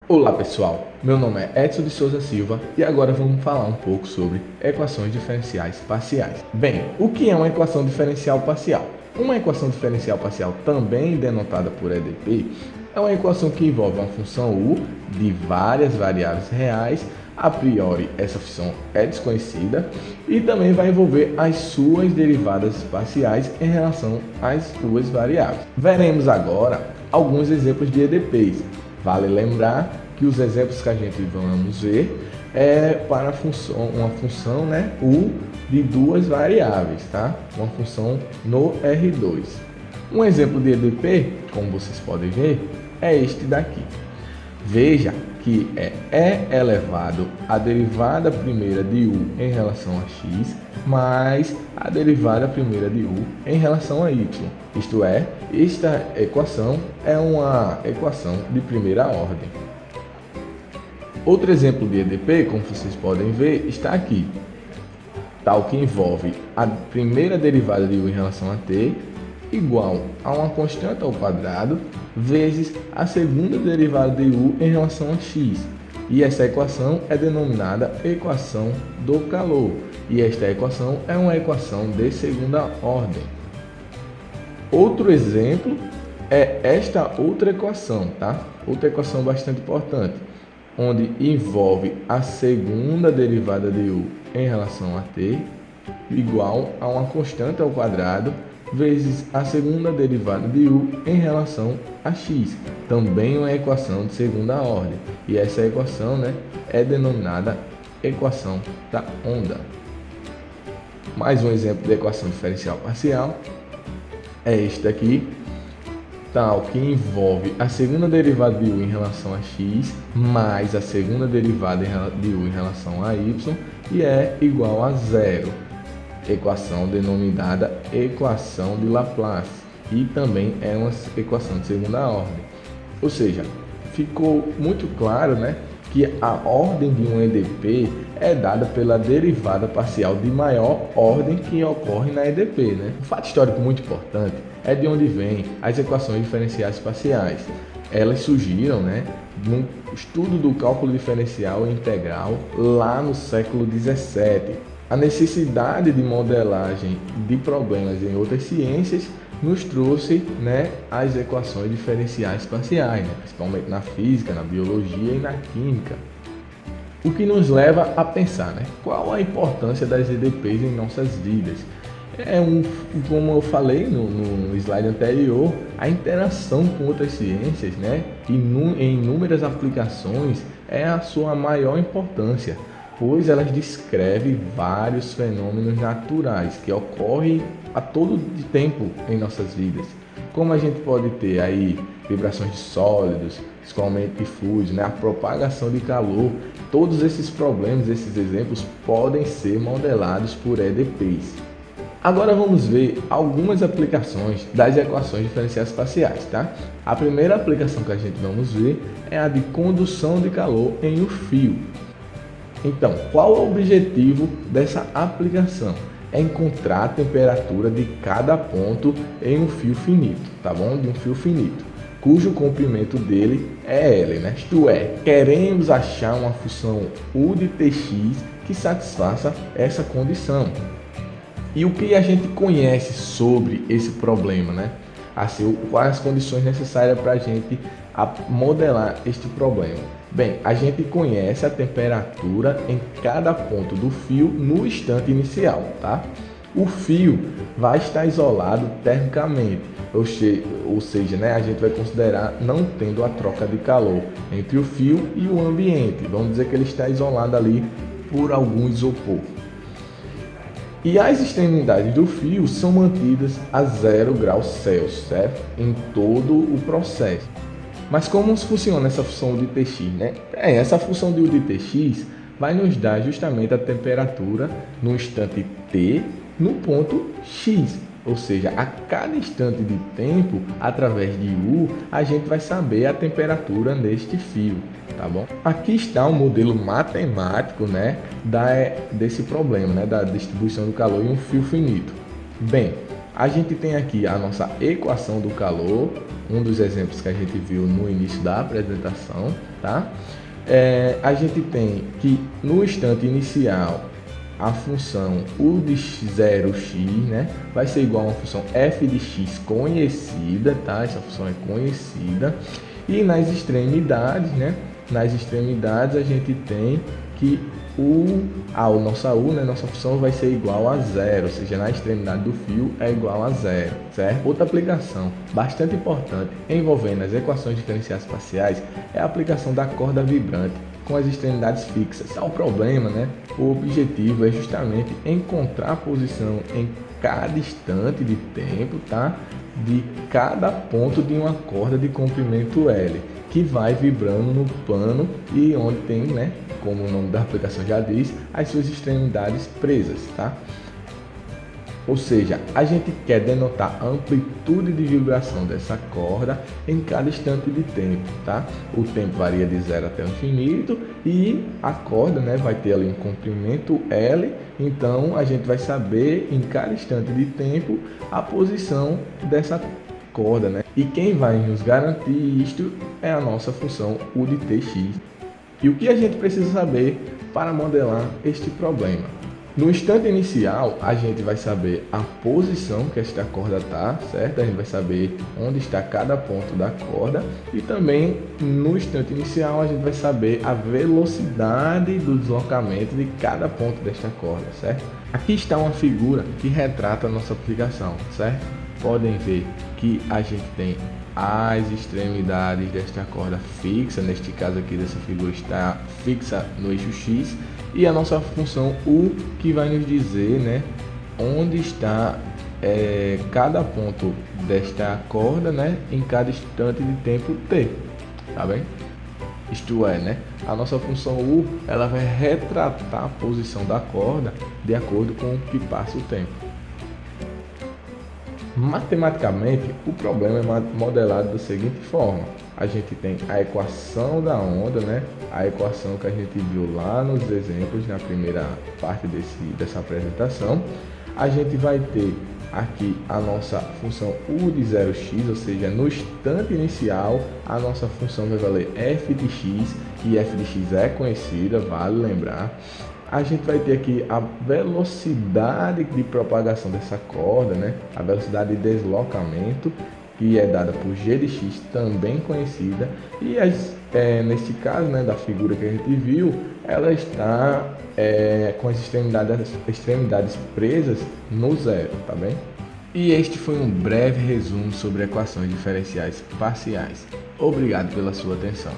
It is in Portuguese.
Olá pessoal, meu nome é Edson de Souza Silva e agora vamos falar um pouco sobre equações diferenciais parciais. Bem, o que é uma equação diferencial parcial? Uma equação diferencial parcial, também denotada por EDP, é uma equação que envolve uma função u de várias variáveis reais. A priori, essa função é desconhecida e também vai envolver as suas derivadas parciais em relação às duas variáveis. Veremos agora alguns exemplos de EDPs. Vale lembrar que os exemplos que a gente vamos ver é para uma função u de duas variáveis, tá? Uma função no R2. Um exemplo de EDP, como vocês podem ver, é este daqui. Veja que é e elevado a derivada primeira de u em relação a x mais a derivada primeira de u em relação a y. Isto é, esta equação é uma equação de primeira ordem. Outro exemplo de EDP, como vocês podem ver, está aqui, tal que envolve a primeira derivada de u em relação a t igual a uma constante ao quadrado vezes a segunda derivada de u em relação a x. E essa equação é denominada equação do calor. E esta equação é uma equação de segunda ordem. Outro exemplo é esta outra equação, tá? Outra equação bastante importante, onde envolve a segunda derivada de u em relação a t igual a uma constante ao quadrado vezes a segunda derivada de u em relação a x, também uma equação de segunda ordem. E essa equação é denominada equação da onda. Mais um exemplo de equação diferencial parcial é este aqui, tal que envolve a segunda derivada de u em relação a x mais a segunda derivada de u em relação a y e é igual a zero. Equação denominada equação de Laplace e também é uma equação de segunda ordem. Ou seja, ficou muito claro que a ordem de um EDP é dada pela derivada parcial de maior ordem que ocorre na EDP. Um fato histórico muito importante é de onde vêm as equações diferenciais parciais. Elas surgiram no estudo do cálculo diferencial e integral lá no século XVII. A necessidade de modelagem de problemas em outras ciências nos trouxe as equações diferenciais parciais, principalmente na física, na biologia e na química. O que nos leva a pensar qual a importância das EDPs em nossas vidas. Como eu falei no slide anterior, a interação com outras ciências em inúmeras aplicações é a sua maior importância, pois elas descrevem vários fenômenos naturais que ocorrem a todo tempo em nossas vidas. Como a gente pode ter aí vibrações de sólidos, escoamento de fluidos, a propagação de calor, todos esses problemas, esses exemplos podem ser modelados por EDPs. Agora vamos ver algumas aplicações das equações diferenciais parciais, tá? A primeira aplicação que a gente vamos ver é a de condução de calor em um fio. Então, qual o objetivo dessa aplicação? É encontrar a temperatura de cada ponto em um fio finito, tá bom? De um fio finito, cujo comprimento dele é L, Isto é, queremos achar uma função u de tx que satisfaça essa condição. E o que a gente conhece sobre esse problema, Assim, quais as condições necessárias para a gente modelar este problema? Bem, a gente conhece a temperatura em cada ponto do fio no instante inicial, tá? O fio vai estar isolado termicamente, ou seja, a gente vai considerar não tendo a troca de calor entre o fio e o ambiente. Vamos dizer que ele está isolado ali por algum isopor. E as extremidades do fio são mantidas a 0 graus Celsius, certo? Em todo o processo. Mas como funciona essa função de Tx? Essa função de u de Tx vai nos dar justamente a temperatura no instante t no ponto x. Ou seja, a cada instante de tempo, através de u, a gente vai saber a temperatura neste fio, tá bom? Aqui está o modelo matemático desse problema, da distribuição do calor em um fio finito. Bem, a gente tem aqui a nossa equação do calor, um dos exemplos que a gente viu no início da apresentação, tá? A gente tem que no instante inicial a função u de 0x, né, vai ser igual a uma função f de x conhecida, tá? Essa função é conhecida. E nas extremidades, né, nas extremidades a gente tem que nossa u, né, nossa função vai ser igual a zero, ou seja, na extremidade do fio é igual a zero, certo? Outra aplicação bastante importante envolvendo as equações diferenciais parciais é a aplicação da corda vibrante com as extremidades fixas. O problema, né, o objetivo é justamente encontrar a posição em cada instante de tempo, tá, de cada ponto de uma corda de comprimento L, que vai vibrando no pano e onde tem, né, como o nome da aplicação já diz, as suas extremidades presas, tá? Ou seja, a gente quer denotar a amplitude de vibração dessa corda em cada instante de tempo, tá? O tempo varia de 0 até o infinito e a corda, né, vai ter ali um comprimento L, então a gente vai saber em cada instante de tempo a posição dessa corda, né? E quem vai nos garantir isto é a nossa função u de tx. E o que a gente precisa saber para modelar este problema? No instante inicial, a gente vai saber a posição que esta corda está, certo? A gente vai saber onde está cada ponto da corda e também no instante inicial a gente vai saber a velocidade do deslocamento de cada ponto desta corda, certo? Aqui está uma figura que retrata a nossa aplicação, certo? Podem ver que a gente tem as extremidades desta corda fixa, neste caso aqui dessa figura está fixa no eixo X, e a nossa função U que vai nos dizer, né, onde está cada ponto desta corda, né, em cada instante de tempo T, tá bem? Isto é, né, a nossa função U ela vai retratar a posição da corda de acordo com o que passa o tempo. Matematicamente, o problema é modelado da seguinte forma: a gente tem a equação da onda, né? A equação que a gente viu lá nos exemplos na primeira parte dessa apresentação. A gente vai ter aqui a nossa função u de 0x, ou seja, no instante inicial a nossa função vai valer f de x, e f de x é conhecida, vale lembrar. A gente vai ter aqui a velocidade de propagação dessa corda, né? A velocidade de deslocamento, que é dada por g de x, também conhecida. E neste caso, né, da figura que a gente viu, ela está com as extremidades presas no zero, tá bem? E este foi um breve resumo sobre equações diferenciais parciais. Obrigado pela sua atenção.